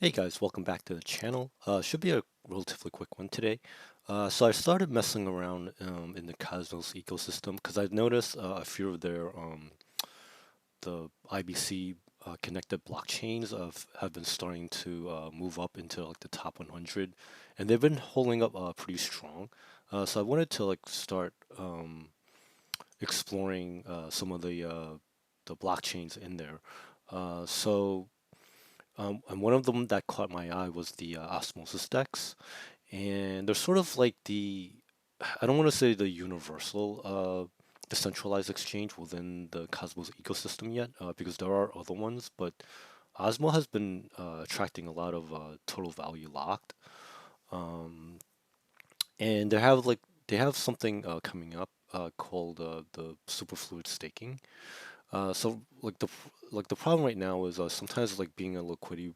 Hey guys, welcome back to the channel. Should be a relatively quick one today. So I started messing around in the Cosmos ecosystem because I've noticed a few of their the IBC connected blockchains have been starting to move up into like the top 100, and they've been holding up pretty strong. So I wanted to like start exploring some of the blockchains in there. So and one of them that caught my eye was the Osmosis Dex, and they're sort of like I don't want to say the universal decentralized exchange within the Cosmos ecosystem yet, because there are other ones, but Osmo has been attracting a lot of total value locked, um, and they have something coming up called the superfluid staking. So like the problem right now is sometimes like being a liquidity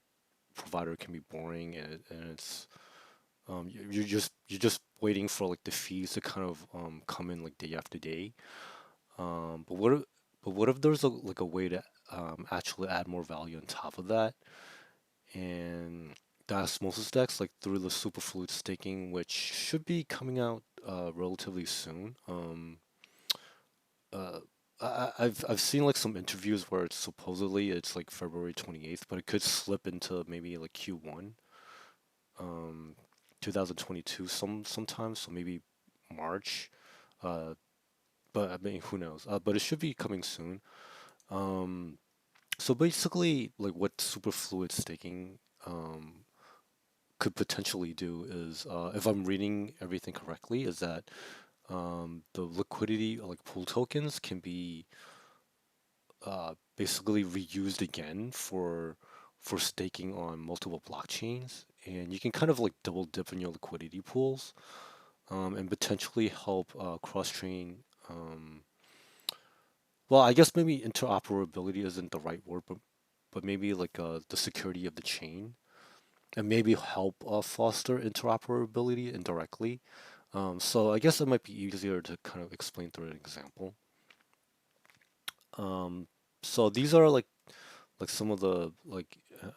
provider can be boring, and it's you're just waiting for like the fees to kind of come in like day after day. But what if there's like a way to actually add more value on top of that? And the Osmosis Dex, like through the superfluid staking, which should be coming out relatively soon. Uh, I've seen like some interviews where it's like February 28th, but it could slip into maybe like Q1 um 2022 sometimes, so maybe March. Uh, but I mean, who knows? But it should be coming soon. Um, so basically, like what superfluid staking could potentially do is, if I'm reading everything correctly, is that the liquidity like pool tokens can be basically reused again for staking on multiple blockchains, and you can kind of like double dip in your liquidity pools, and potentially help cross-chain. Well, I guess maybe interoperability isn't the right word, but maybe like the security of the chain, and maybe help foster interoperability indirectly. So I guess it might be easier to kind of explain through an example. Um, so these are like some of the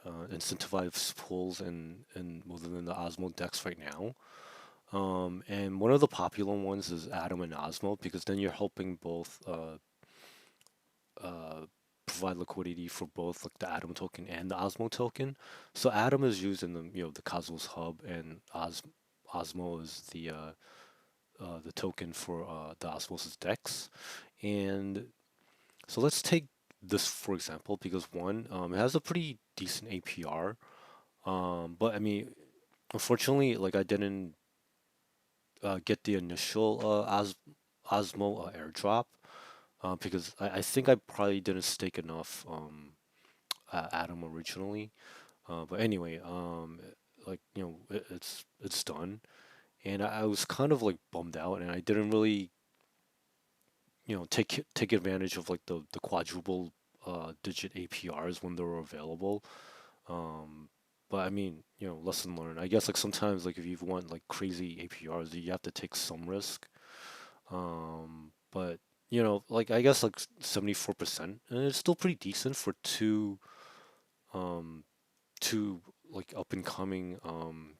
incentivized pools in within the Osmo Dex right now. And one of the popular ones is Atom and Osmo, because then you're helping both uh, provide liquidity for both like the Atom token and the Osmo token. So Atom is used in the Cosmos Hub, and Osmo is the token for the Osmosis Dex. And so let's take this for example, because one, it has a pretty decent APR. But I mean, unfortunately, like I didn't get the initial Osmo airdrop, because I think I probably didn't stake enough Atom originally. But anyway, like it's done, and I was kind of like bummed out, and I didn't really take advantage of like the quadruple digit APRs when they were available. Um, but I mean, lesson learned. I guess like sometimes like if you want like crazy APRs, you have to take some risk. But like I guess like 74%, and it's still pretty decent for um two like up and coming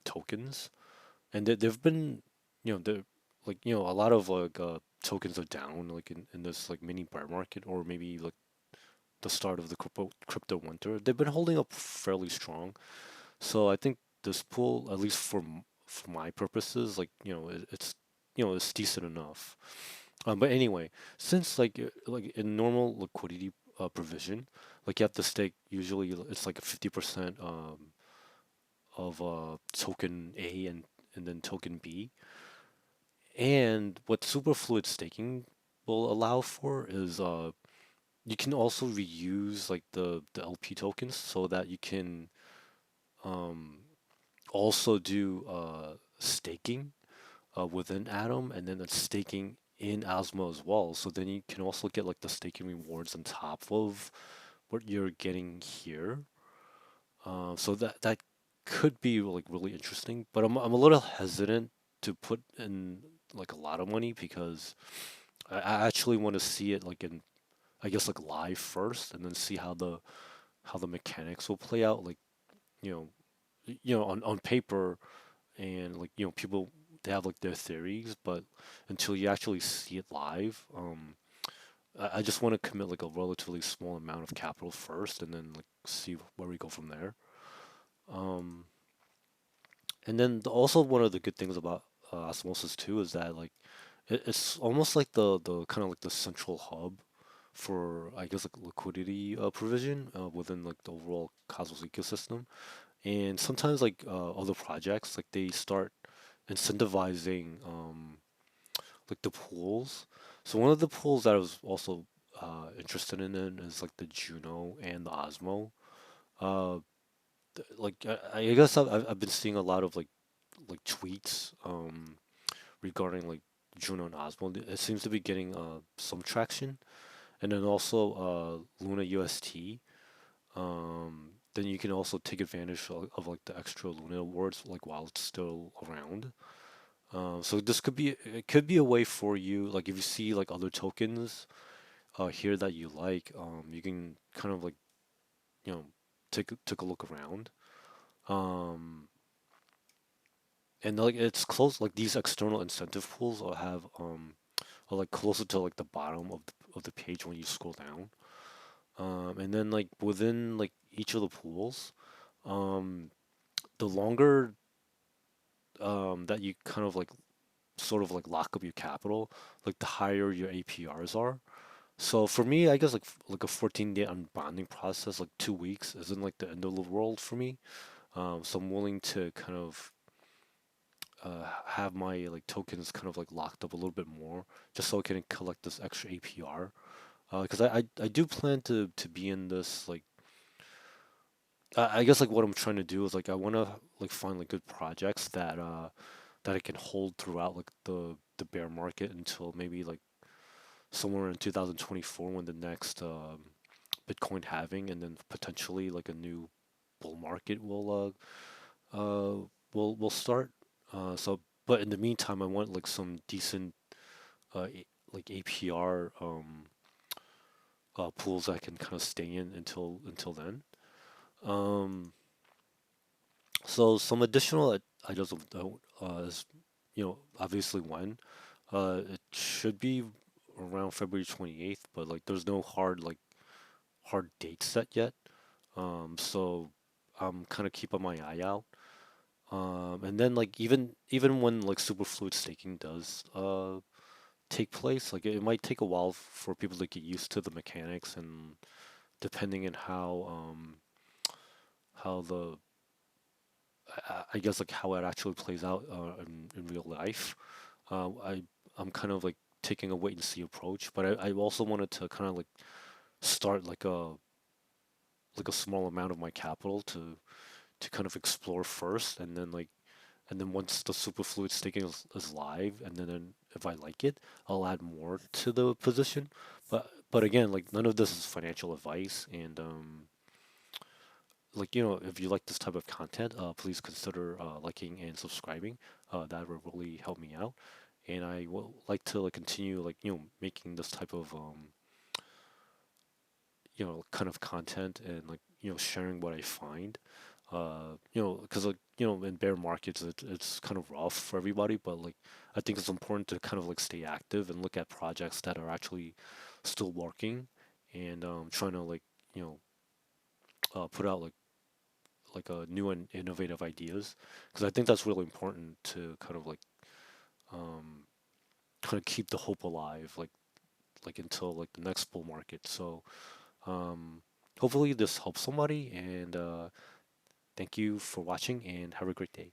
tokens. And they've been, they're like a lot of like tokens are down like in this like mini bear market, or maybe like the start of the crypto winter. They've been holding up fairly strong. So I think this pool, at least for my purposes, like it's it's decent enough. But anyway, since like in normal liquidity provision, like you have to stake, usually it's like a 50% of token A and then token B. And what superfluid staking will allow for is you can also reuse like the LP tokens, so that you can um also do staking within Atom, and then it's staking in Osmo as well. So then you can also get like the staking rewards on top of what you're getting here. So that could be like really interesting, but I'm a little hesitant to put in like a lot of money, because I actually want to see it like in, I guess, like live first, and then see how the mechanics will play out. Like you know on paper, and like people, they have like their theories, but until you actually see it live, I just want to commit like a relatively small amount of capital first, and then like see where we go from there. Um, and then also one of the good things about Osmosis too is that like it's almost like the kind of like the central hub for, I guess, like liquidity provision within like the overall Cosmos ecosystem. And sometimes like other projects, like they start incentivizing like the pools. So one of the pools that I was also interested in is like the Juno and the Osmo. Uh, like I guess I've been seeing a lot of like tweets regarding like Juno and Osmo. It seems to be getting some traction, and then also Luna UST. Then you can also take advantage of like the extra Luna awards like while it's still around. So this could be, it could be a way for you, like if you see like other tokens here that you like, you can kind of like you know take a look around. Um, and like it's close, like these external incentive pools will have are like closer to like the bottom of the page when you scroll down. And then like within like each of the pools, um, the longer that you kind of like sort of like lock up your capital, like the higher your APRs are. So for me, I guess like a 14-day unbonding process, like 2 weeks, isn't like the end of the world for me. So I'm willing to kind of have my like tokens kind of like locked up a little bit more, just so I can collect this extra APR. Because I do plan to be in this like I guess like what I'm trying to do is like I want to like find like good projects that I can hold throughout like the bear market until maybe like somewhere in 2024 when the next Bitcoin halving, and then potentially like a new bull market will start. So, but in the meantime, I want like some decent like APR pools I can kind of stay in until then. Um, so some additional items of note is obviously when it should be around February 28th, but like there's no hard date set yet. So I'm kind of keeping my eye out. And then like even when like superfluid staking does take place, like it might take a while for people to get used to the mechanics, and depending on how the I guess like how it actually plays out in real life. I'm kind of like taking a wait and see approach, but I also wanted to kind of like start like a small amount of my capital to kind of explore first, and then once the superfluid staking is live, and then if I like it, I'll add more to the position. But again, like none of this is financial advice, and like if you like this type of content, please consider liking and subscribing. That would really help me out, and I would like to like continue like making this type of kind of content, and like sharing what I find. Because like in bear markets it's kind of rough for everybody, but like I think it's important to kind of like stay active and look at projects that are actually still working, and trying to like you know put out like a new and innovative ideas, because I think that's really important to kind of like um kind of keep the hope alive, like until like the next bull market. So um hopefully this helps somebody, and thank you for watching and have a great day.